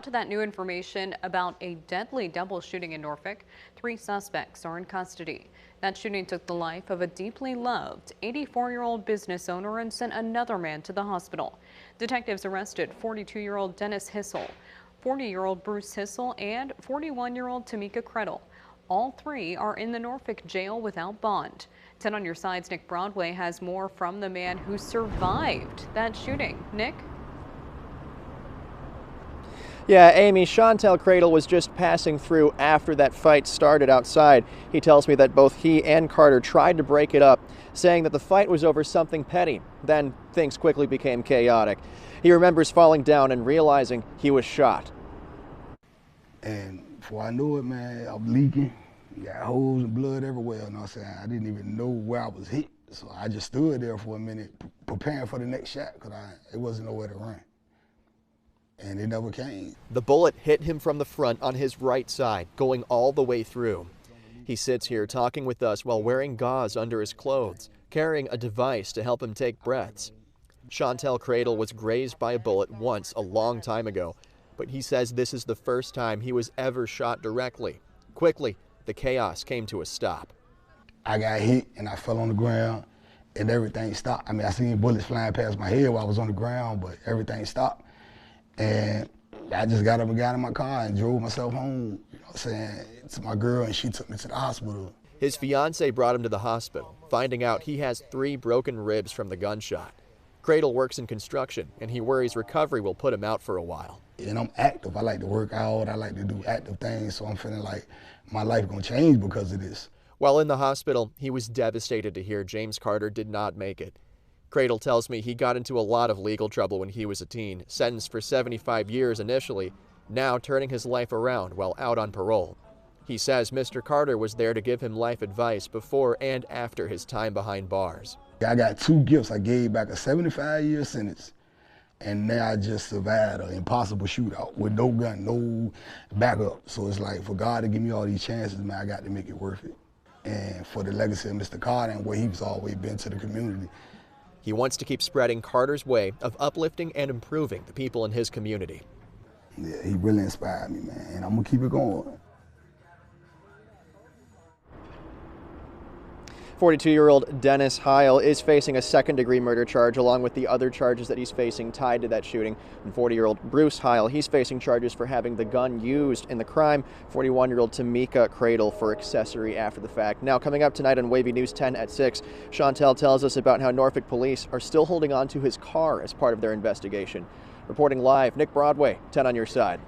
To that new information about a deadly double shooting in Norfolk. 3 suspects are in custody. That shooting took the life of a deeply loved 84-year-old business owner and sent another man to the hospital. Detectives arrested 42-year-old Dennis Hissel, 40-year-old Bruce Hissel, and 41-year-old Tamika Credle. All 3 are in the Norfolk jail without bond. 10 on your side's Nick Broadway has more from the man who survived that shooting. Nick? Yeah, Amy, Chantel Cradle was just passing through after that fight started outside. He tells me that both he and Carter tried to break it up, saying that the fight was over something petty. Then things quickly became chaotic. He remembers falling down and realizing he was shot. And before I knew it, man, I'm leaking. Got holes and blood everywhere, you know what I'm saying? I didn't even know where I was hit. So I just stood there for a minute preparing for the next shot because it wasn't nowhere to run. And it never came. The bullet hit him from the front on his right side, going all the way through. He sits here talking with us while wearing gauze under his clothes, carrying a device to help him take breaths. Chantel Cradle was grazed by a bullet once a long time ago, but he says this is the first time he was ever shot directly. Quickly, the chaos came to a stop. I got hit and I fell on the ground and everything stopped. I mean, I seen bullets flying past my head while I was on the ground, but everything stopped. And I just got up and got in my car and drove myself home, you know what I'm saying, to my girl, and she took me to the hospital. His fiance brought him to the hospital, finding out he has 3 broken ribs from the gunshot. Cradle works in construction, and he worries recovery will put him out for a while. And I'm active. I like to work out. I like to do active things, so I'm feeling like my life gonna change because of this. While in the hospital, he was devastated to hear James Carter did not make it. Cradle tells me he got into a lot of legal trouble when he was a teen, sentenced for 75 years initially, now turning his life around while out on parole. He says Mr. Carter was there to give him life advice before and after his time behind bars. I got 2 gifts. I gave back a 75-year sentence, and now I just survived an impossible shootout with no gun, no backup. So it's like, for God to give me all these chances, man, I got to make it worth it. And for the legacy of Mr. Carter and what he's always been to the community. He wants to keep spreading Carter's way of uplifting and improving the people in his community. Yeah, he really inspired me, man, and I'm gonna keep it going. 42-year-old Dennis Heil is facing a second-degree murder charge along with the other charges that he's facing tied to that shooting. And 40-year-old Bruce Heil, he's facing charges for having the gun used in the crime. 41-year-old Tamika Cradle for accessory after the fact. Now, coming up tonight on Wavy News 10 at 6, Chantel tells us about how Norfolk police are still holding on to his car as part of their investigation. Reporting live, Nick Broadway, 10 on your side.